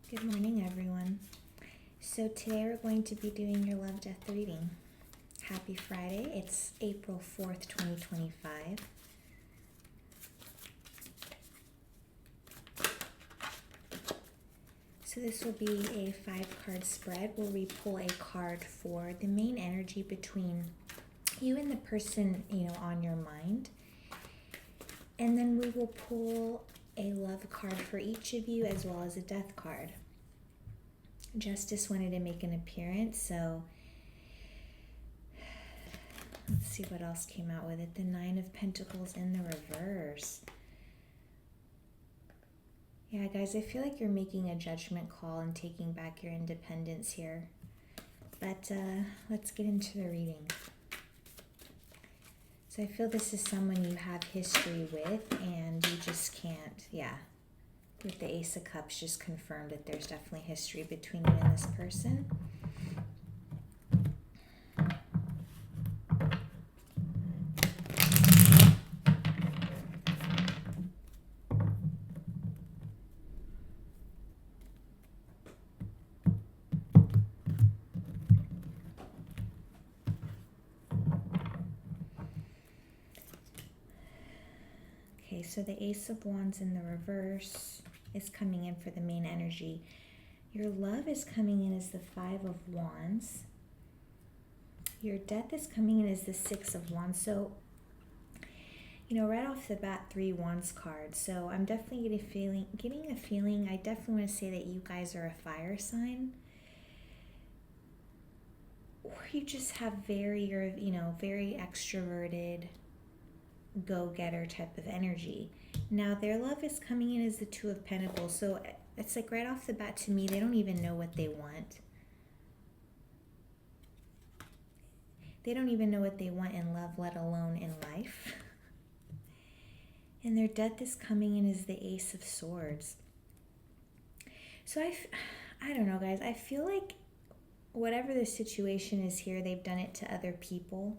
Good morning, everyone. So today we're going to be doing your love death reading. Happy Friday. It's April 4th, 2025. So this will be a 5-card spread where we pull a card for the main energy between you and the person, on your mind. And then we will pull a love card for each of you as well as a death card. Justice wanted to make an appearance, so let's see what else came out with it. The 9 of Pentacles in the reverse. Yeah, guys, I feel like you're making a judgment call and taking back your independence here. But let's get into the reading. So I feel this is someone you have history with and you just can't, with the Ace of Cups just confirmed that there's definitely history between you and this person. Okay, so the Ace of Wands in the reverse is coming in for the main energy. Your love is coming in as the 5 of Wands. Your death is coming in as the 6 of Wands. So, right off the bat, 3 Wands cards. So I'm definitely getting a feeling. I definitely want to say that you guys are a fire sign. Or you just have very extroverted, go-getter type of energy. Now their love is coming in as the 2 of Pentacles, so it's like right off the bat to me they don't even know what they want. They don't even know what they want in love, let alone in life. And their death is coming in as the Ace of Swords. So I don't know, guys, I feel like whatever the situation is here, they've done it to other people.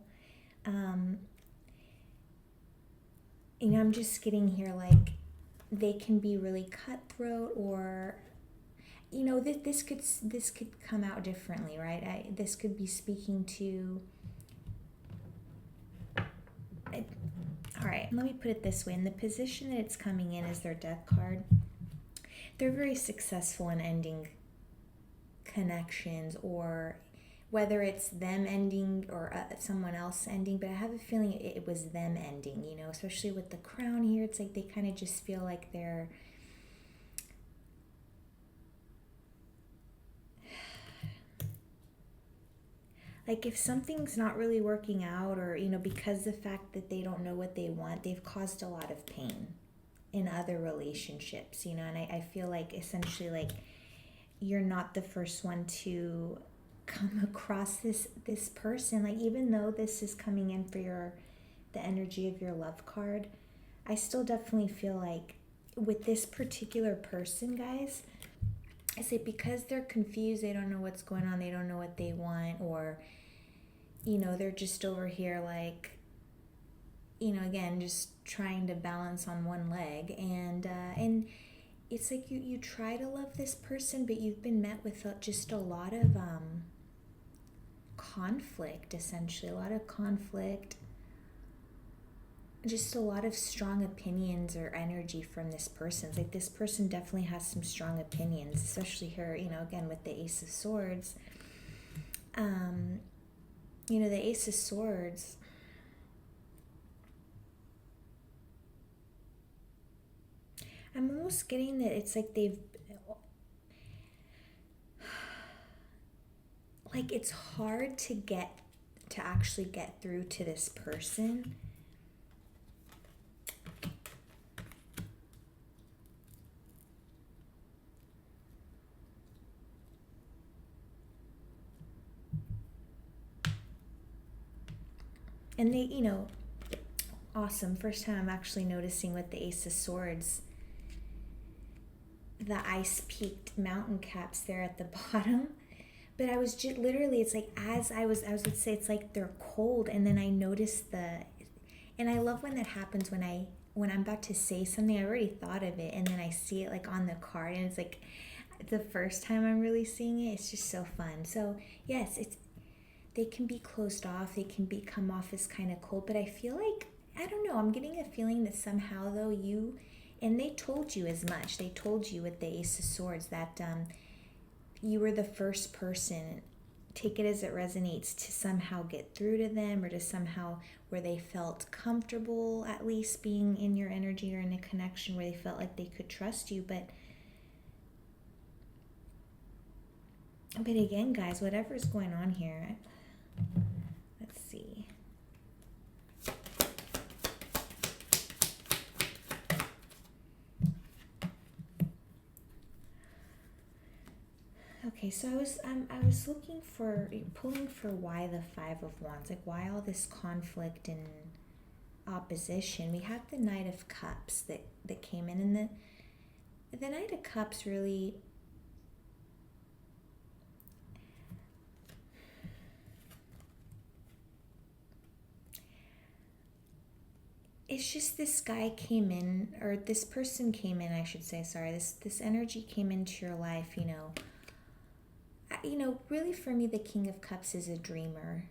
I'm just getting here like they can be really cutthroat, or this could come out differently, right? This could be speaking to. All right, let me put it this way: in the position that it's coming in as their death card, they're very successful in ending connections, or whether it's them ending or someone else ending, but I have a feeling it was them ending, especially with the crown here. It's like they kind of just feel like they're like if something's not really working out, or because the fact that they don't know what they want, they've caused a lot of pain in other relationships, and I feel like essentially like you're not the first one to come across this person. Like, even though this is coming in for the energy of your love card, I still definitely feel like with this particular person, guys, I say because they're confused, they don't know what's going on, they don't know what they want, or they're just over here like again just trying to balance on one leg, and it's like you try to love this person, but you've been met with just a lot of conflict, essentially. A lot of conflict, just a lot of strong opinions or energy from this person. It's like this person definitely has some strong opinions, especially her, again with the Ace of Swords. The Ace of Swords, I'm almost getting that it's like it's hard to actually get through to this person. And they, awesome. First time I'm actually noticing with the Ace of Swords, the ice-peaked mountain caps there at the bottom. But I was just literally, it's like as I would say, it's like they're cold, and then I noticed and I love when that happens when I'm about to say something, I already thought of it, and then I see it like on the card, and it's like the first time I'm really seeing it, it's just so fun. So yes, they can be closed off, they can come off as kind of cold, but I feel like, I don't know, I'm getting a feeling that somehow though and they told you as much. They told you with the Ace of Swords that you were the first person, take it as it resonates, to somehow get through to them, or to somehow where they felt comfortable at least being in your energy or in a connection where they felt like they could trust you. But again, guys, whatever's going on here, let's see. Okay, so I was pulling for why the Five of Wands, like why all this conflict and opposition. We have the Knight of Cups that came in, and the Knight of Cups really, it's just this guy came in, or this person came in, I should say, sorry, this energy came into your life, really for me, the King of Cups is a dreamer,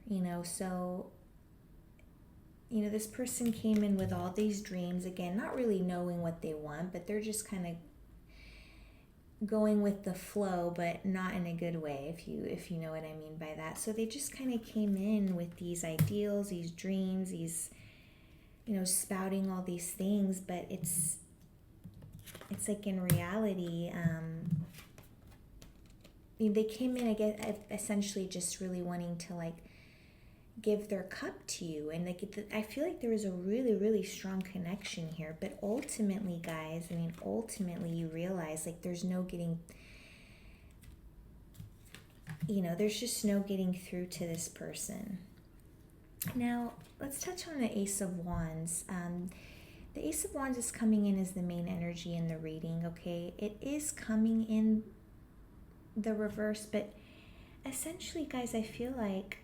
so, this person came in with all these dreams, again, not really knowing what they want, but they're just kind of going with the flow, but not in a good way, if you know what I mean by that. So they just kind of came in with these ideals, these dreams, these, spouting all these things, but it's like in reality, they came in, I guess, essentially just really wanting to like give their cup to you, and like I feel like there was a really, really strong connection here. But ultimately, guys, ultimately you realize like there's no getting, there's just no getting through to this person. Now let's touch on the Ace of Wands. The Ace of Wands is coming in as the main energy in the reading. Okay, it is coming in the reverse, but essentially, guys, I feel like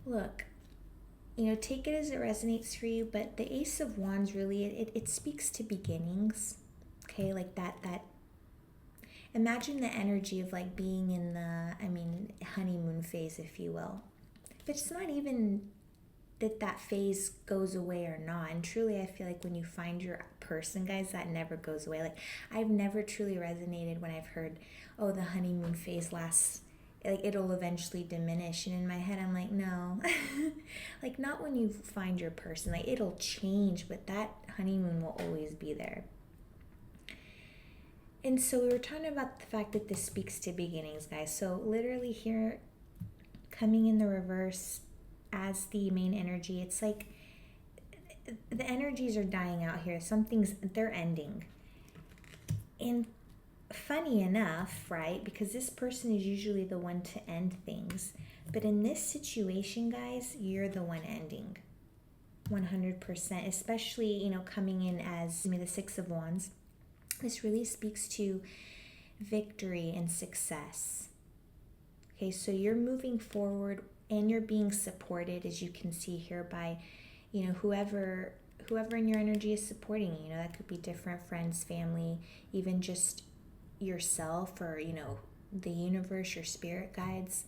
look, take it as it resonates for you, but the Ace of Wands really, it speaks to beginnings. Okay, like that imagine the energy of like being in the honeymoon phase, if you will. But it's not even that phase goes away or not. And truly, I feel like when you find your person, guys, that never goes away. Like, I've never truly resonated when I've heard, oh, the honeymoon phase lasts, like it'll eventually diminish. And in my head, I'm like, no. Like, not when you find your person. Like, it'll change, but that honeymoon will always be there. And so we were talking about the fact that this speaks to beginnings, guys. So literally here, coming in the reverse as the main energy, it's like the energies are dying out here. They're ending. And funny enough, right, because this person is usually the one to end things, but in this situation, guys, you're the one ending 100%, especially, coming in as the Six of Wands. This really speaks to victory and success. Okay, so you're moving forward and you're being supported, as you can see here, by, whoever in your energy is supporting you. That could be different friends, family, even just yourself, or, the universe, your spirit guides.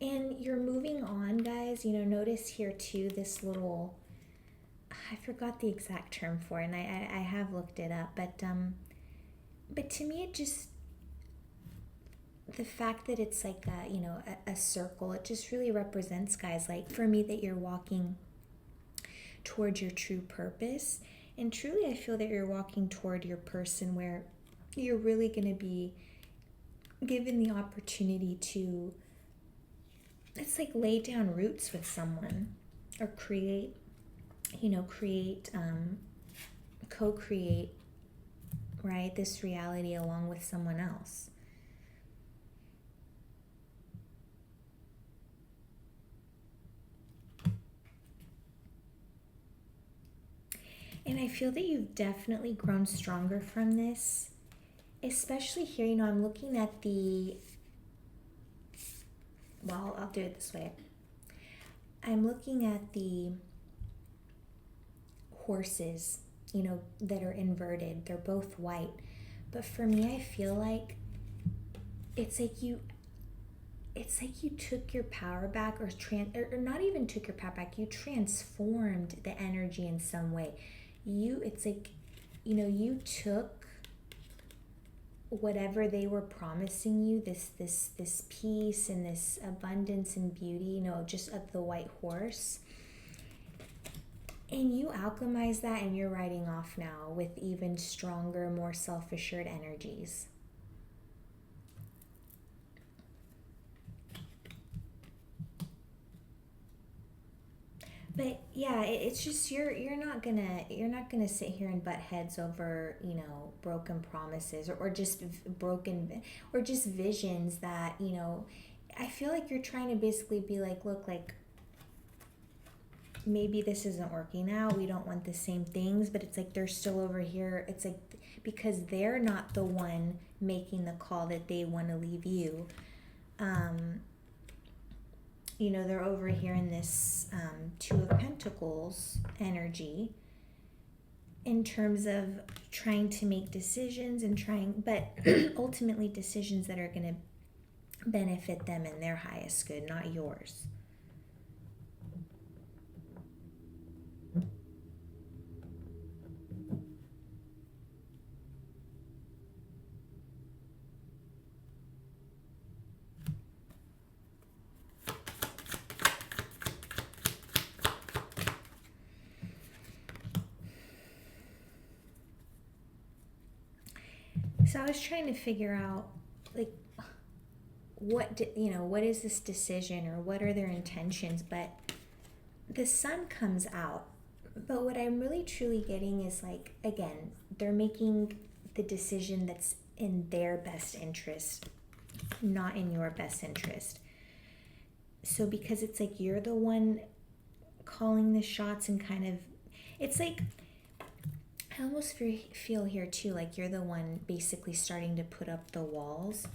And you're moving on, guys. Notice here too, this little, I forgot the exact term for it, and I have looked it up, but to me, it just, the fact that it's like a circle, it just really represents, guys, like for me, that you're walking towards your true purpose. And truly, I feel that you're walking toward your person where you're really going to be given the opportunity to, it's like lay down roots with someone, or create, co-create, right, this reality along with someone else. And I feel that you've definitely grown stronger from this, especially here, I'm looking at I'll do it this way. I'm looking at the horses, that are inverted. They're both white. But for me, I feel like it's like you took your power back, or not even took your power back. You transformed the energy in some way. It's like, you took whatever they were promising you, this peace and this abundance and beauty, just of the white horse, and you alchemize that, and you're riding off now with even stronger, more self-assured energies. But yeah, it's just you're not gonna sit here and butt heads over broken promises, or just broken, or just visions that I feel like you're trying to basically be like, look, like, maybe this isn't working out, we don't want the same things, but it's like they're still over here. It's like, because they're not the one making the call that they want to leave you. They're over here in this Two of Pentacles energy, in terms of trying to make decisions but ultimately decisions that are going to benefit them in their highest good, not yours. So I was trying to figure out, like, what is this decision, or what are their intentions? But the sun comes out. But what I'm really truly getting is, like, again, they're making the decision that's in their best interest, not in your best interest. So because it's like you're the one calling the shots, and kind of, it's like, I almost feel here too, like you're the one basically starting to put up the walls,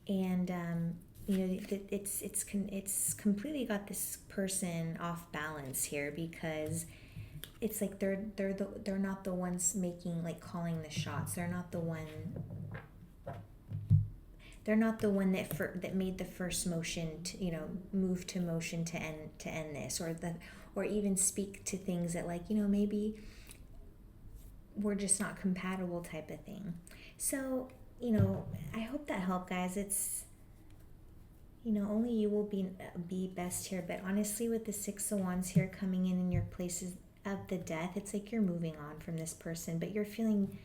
and it's completely got this person off balance here, because it's like they're not the ones making, like, calling the shots. They're not the one that made the first motion to move to motion to end this, or even speak to things that, like, maybe we're just not compatible, type of thing. So, I hope that helped, guys. It's, only you will be best here. But honestly, with the Six of Wands here coming in your places of the Death, it's like you're moving on from this person, but you're feeling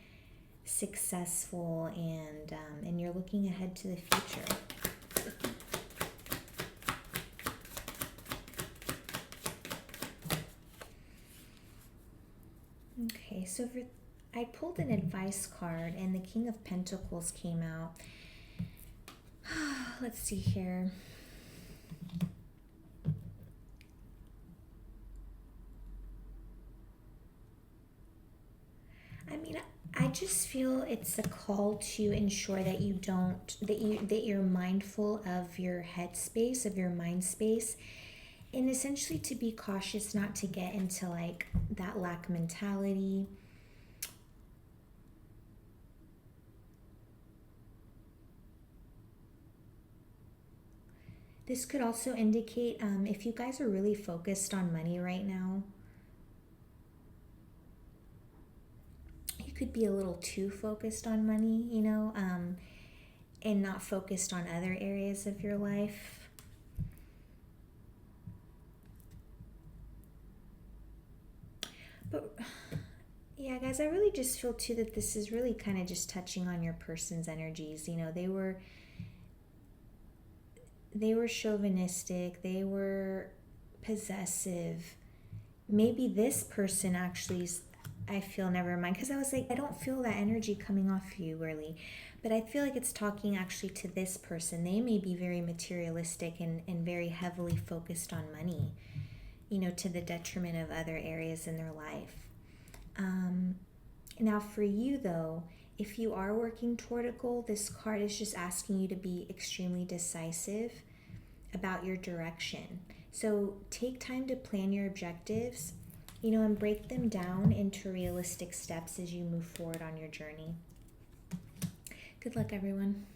successful, and you're looking ahead to the future. Okay, so I pulled an advice card, and the King of Pentacles came out. Let's see here. I mean, I just feel it's a call to ensure that you're mindful of your headspace, of your mind space, and essentially to be cautious not to get into, like, that lack mentality. This could also indicate, if you guys are really focused on money right now, you could be a little too focused on money, and not focused on other areas of your life. But yeah, guys, I really just feel too that this is really kind of just touching on your person's energies. They were chauvinistic, they were possessive. Maybe this person actually, I feel, never mind, because I was like, I don't feel that energy coming off you, really. But I feel like it's talking actually to this person. They may be very materialistic, and very heavily focused on money, to the detriment of other areas in their life. Now for you, though, if you are working toward a goal, this card is just asking you to be extremely decisive about your direction. So take time to plan your objectives, and break them down into realistic steps as you move forward on your journey. Good luck, everyone.